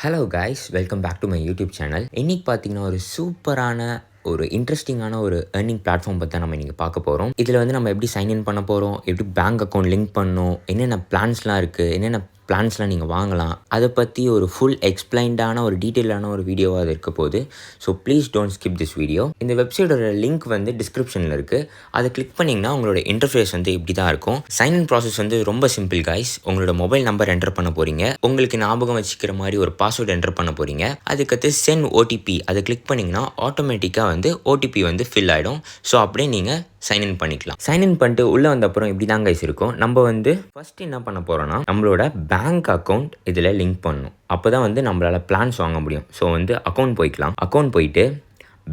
Hello guys, welcome back to my YouTube channel. இன்றைக்கி பார்த்தீங்கன்னா ஒரு சூப்பரான ஒரு இன்ட்ரெஸ்டிங்கான ஒரு ஏர்னிங் பிளாட்ஃபார்ம் பற்றி தான் நம்ம இன்றைக்கி பார்க்க போகிறோம். இதில் வந்து நம்ம எப்படி சைன்இன் பண்ண போகிறோம், எப்படி பேங்க் அக்கௌண்ட் லிங்க் பண்ணணும், என்னென்ன பிளான்ஸ்லாம் இருக்குது, என்னென்ன பிளான்ஸ்லாம் நீங்கள் வாங்கலாம், அதை பற்றி ஒரு ஃபுல் எக்ஸ்பிளைன்டான ஒரு டீட்டெயிலான ஒரு வீடியோவாக அது இருக்க போகுது. So please don't skip this video. இந்த வெப்சைட்டோட லிங்க் வந்து டிஸ்கிரிப்ஷனில் இருக்குது. அதை கிளிக் பண்ணிங்கன்னா உங்களோட இன்டர்ஃபேஸ் வந்து இப்படி தான் இருக்கும். சைன்இன் ப்ராசஸ் வந்து ரொம்ப சிம்பிள் காய்ஸ். உங்களோட மொபைல் நம்பர் என்டர் பண்ண போகிறீங்க, உங்களுக்கு ஞாபகம் வச்சுக்கிற மாதிரி ஒரு பாஸ்வேர்டு என்டர் பண்ண போகிறீங்க. அதுக்கடுத்து சென்ட் ஓடிபி அதை கிளிக் பண்ணிங்கன்னா ஆட்டோமேட்டிக்காக வந்து ஓடிபி வந்து ஃபில் ஆகிடும். ஸோ அப்படியே நீங்கள் சைன்இன் பண்ணிக்கலாம். சைன்இன் பண்ணிட்டு உள்ளே வந்த அப்புறம் இப்படி தான் கைஸ் இருக்கும். நம்ம வந்து ஃபஸ்ட்டு என்ன பண்ண போகிறோன்னா நம்மளோட பேங்க் அக்கௌண்ட் இதில் லிங்க் பண்ணணும். அப்போ தான் வந்து நம்மளால் பிளான்ஸ் வாங்க முடியும். ஸோ வந்து அக்கௌண்ட் போய்க்கலாம். அக்கௌண்ட் போயிட்டு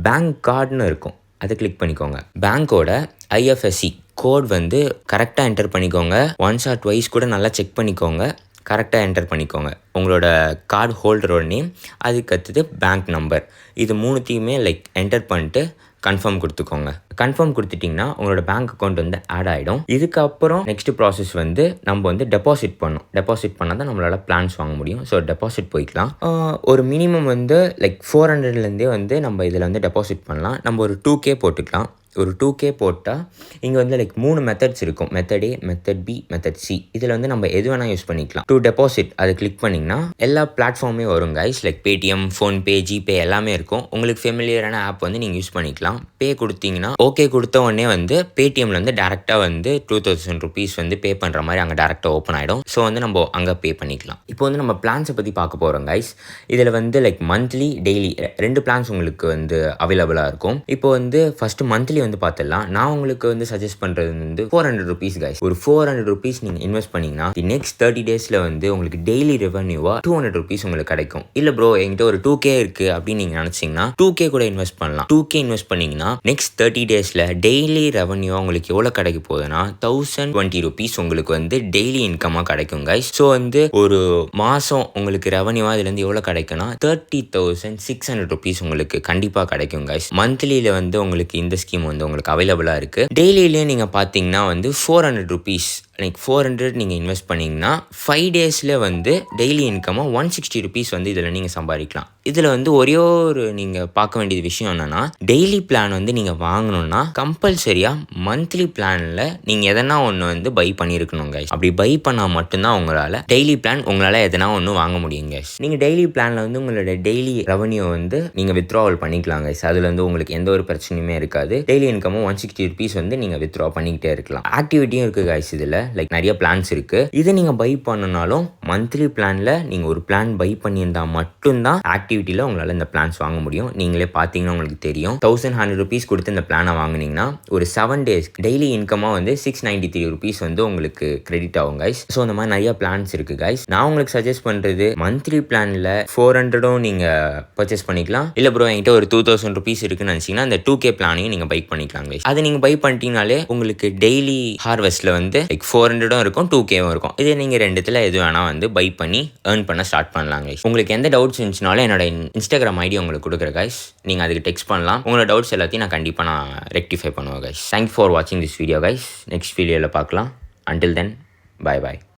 பேங்க் கார்டுன்னு இருக்கும், அதை கிளிக் பண்ணிக்கோங்க. பேங்க்கோட ஐஎஃப்எஸ்சி கோட் வந்து கரெக்டாக என்டர் பண்ணிக்கோங்க. ஒன்ஸ் ஆர் ட்வைஸ் கூட நல்லா செக் பண்ணிக்கோங்க. கரெக்டாக என்டர் பண்ணிக்கோங்க உங்களோட கார்டு ஹோல்டரோட நேம், அதுக்கடுத்தது பேங்க் நம்பர். இது மூணுத்தையுமே என்டர் பண்ணிட்டு கன்ஃபார்ம் கொடுத்துக்கோங்க. கன்ஃபார்ம் கொடுத்துட்டிங்கன்னா உங்களோட பேங்க் அக்கௌண்ட் வந்து ஆட் ஆகிடும். இதுக்கப்புறம் நெக்ஸ்ட் ப்ராசஸ் வந்து நம்ம வந்து டெபாசிட் பண்ணணும். டெபாசிட் பண்ணால் தான் நம்மளால் பிளான்ஸ் வாங்க முடியும். ஸோ டெபாசிட் போய்க்கலாம். ஒரு மினிமம் வந்து 400லேருந்தே வந்து நம்ம இதில் வந்து டெபாசிட் பண்ணலாம். நம்ம ஒரு 2K போட்டுக்கலாம். ஒரு 2K போட்டால் இங்கே வந்து 3 மெத்தட்ஸ் இருக்கும். Method A, method B, method C. இதில் வந்து நம்ம எது வேணால் யூஸ் பண்ணிக்கலாம். டு டெபாசிட் அதை கிளிக் பண்ணிங்கன்னா எல்லா பிளாட்ஃபார்மே வரும் கைஸ். பேடிஎம், ஃபோன்பே, ஜிபே எல்லாமே இருக்கும். உங்களுக்கு ஃபெமிலியரான ஆப் வந்து நீங்கள் யூஸ் பண்ணிக்கலாம். பே கொடுத்தீங்கன்னா ஓகே கொடுத்த உடனே வந்து பேடிஎம்ல வந்து டேரெக்டாக வந்து 2000 ருபீஸ் வந்து பே பண்ணுற மாதிரி அங்கே டேரெக்டாக ஓப்பன் ஆகிடும். ஸோ வந்து நம்ம அங்கே பே பண்ணிக்கலாம். இப்போ வந்து நம்ம பிளான்ஸை பற்றி பார்க்க போகிறோம் கைஸ். இதில் வந்து மந்த்லி, டெய்லி 2 பிளான்ஸ் உங்களுக்கு வந்து அவைலபிளாக இருக்கும். இப்போ வந்து ஃபஸ்ட்டு மந்த்லி வந்து பார்த்துடலாம். நான் உங்களுக்கு வந்து சஜஸ்ட் பண்ணுறது வந்து 400 ருபீஸ் கைஸ். ஒரு 400 ருபீஸ் நீங்கள் இன்வெஸ்ட் பண்ணிங்கன்னா நெக்ஸ்ட் 30 டேஸில் வந்து உங்களுக்கு டெய்லி ரெவன்யூவாக 200 ருபீஸ் உங்களுக்கு கிடைக்கும். இல்லை ப்ரோ என்கிட்ட ஒரு 2K இருக்குது அப்படின்னு நீங்கள் நினச்சிங்கன்னா 2K கூட இன்வெஸ்ட் பண்ணலாம். 2K இன்வெஸ்ட் பண்ணிங்கன்னா நெக்ஸ்ட் 30 டேஸில் டெய்லி ரெவன்யூவாக உங்களுக்கு எவ்வளோ கிடைக்க போகுதுன்னா 1020 ருபீஸ் உங்களுக்கு வந்து டெய்லி இன்கமாக கிடைக்கும் கைஸ். ஸோ வந்து ஒரு மாதம் உங்களுக்கு ரெவன்யூவாக இதுலேருந்து எவ்வளோ கிடைக்குன்னா 30,600 ருபீஸ் உங்களுக்கு கண்டிப்பாக கிடைக்கும் கைஸ். மந்த்லியில் வந்து உங்களுக்கு இந்த ஸ்கீம் வந்து உங்களுக்கு அவைலபிளாக இருக்குது. டெய்லியிலேயே நீங்கள் பார்த்தீங்கன்னா வந்து 400 ருபீஸ் 400 நீங்கள் இன்வெஸ்ட் பண்ணிங்கன்னா 5 டேஸில் வந்து டெய்லி இன்கமாக 160 ருபீஸ் வந்து இதில் நீங்கள் சம்பாதிக்கலாம். இதில் வந்து ஒரே ஒரு நீங்கள் பார்க்க வேண்டியது விஷயம் என்னென்னா டெய்லி பிளான் வந்து நீங்கள் வாங்கணுன்னா கம்பல்சரியாக மந்த்லி பிளானில் நீங்கள் எதனா ஒன்று வந்து பை பண்ணியிருக்கணும் கைஸ். அப்படி பை பண்ணால் மட்டும்தான் உங்களால் டெய்லி பிளான் உங்களால் எதனா ஒன்று வாங்க முடியும் கைஸ். நீங்கள் டெய்லி பிளானில் வந்து உங்களோட டெய்லி ரெவன்யூ வந்து நீங்கள் வித்ட்ராவல் பண்ணிக்கலாம் கைஸ். அதில் வந்து உங்களுக்கு எந்த ஒரு பிரச்சனையுமே இருக்காது. டெய்லி இன்கமும் 160 ருபீஸ் வந்து நீங்கள் வித்ட்ரா பண்ணிக்கிட்டே இருக்கலாம். ஆக்டிவிட்டியும் இருக்குது கைஸ். இதில் நிறைய பிளான்ஸ் இருக்குது. இதை நீங்கள் பை பண்ணனாலும் மந்த்லி பிளானில் நீங்கள் ஒரு பிளான் பை பண்ணியிருந்தால் மட்டும்தான் ஆக்டிவிட்டியில் உங்களால் இந்த பிளான்ஸ் வாங்க முடியும். நீங்களே பார்த்தீங்கன்னா உங்களுக்கு தெரியும். 1100 ருபீஸ் கொடுத்து இந்த பிளானை வாங்கினீங்கன்னா ஒரு 7 டேஸ் டெய்லி இன்கமாக வந்து 693 ருபீஸ் வந்து உங்களுக்கு கிரெடிட் ஆகும் கைஸ். ஸோ இந்த மாதிரி நிறைய பிளான்ஸ் இருக்குது கைஸ். நான் உங்களுக்கு சஜஸ்ட் பண்ணுறது மந்த்லி பிளானில் 400ம் நீங்கள் பர்ச்சேஸ் பண்ணிக்கலாம். இல்லை ப்ரோ என்கிட்ட ஒரு 2000 ருபீஸ் இருக்குன்னு நினச்சிங்கன்னா அந்த 2K பிளானையும் நீங்கள் பை பண்ணிக்கலாம் கைஸ். அதை நீங்கள் பை பண்ணிட்டீங்கனாலே உங்களுக்கு டெய்லி ஹார்வெஸ்ட்டில் வந்து 400ம் இருக்கும், 2Kவும் இருக்கும். இதே நீங்கள் ரெண்டுத்தில் எது வேணால் வந்து பை பண்ணி ஏர்ன் பண்ண ஸ்டார்ட் பண்ணலாம் கைஸ். உங்களுக்கு எந்த டவுட்ஸ் இருந்துச்சுனாலும் என்னோட இன்ஸ்டாகிராம் ஐடி உங்களுக்கு கொடுக்குறேன் கைஸ். நீங்கள் அதுக்கு டெக்ஸ்ட் பண்ணலாம். உங்களோட டவுட்ஸ் எல்லாத்தையும் நான் கண்டிப்பாக ரெக்டிஃபை பண்ணுவேன் கைஸ். தேங்க்யூ ஃபார் வாட்சிங் திஸ் வீடியோ கைஸ். நெக்ஸ்ட் வீடியோவில் பார்க்கலாம். Until then, bye bye.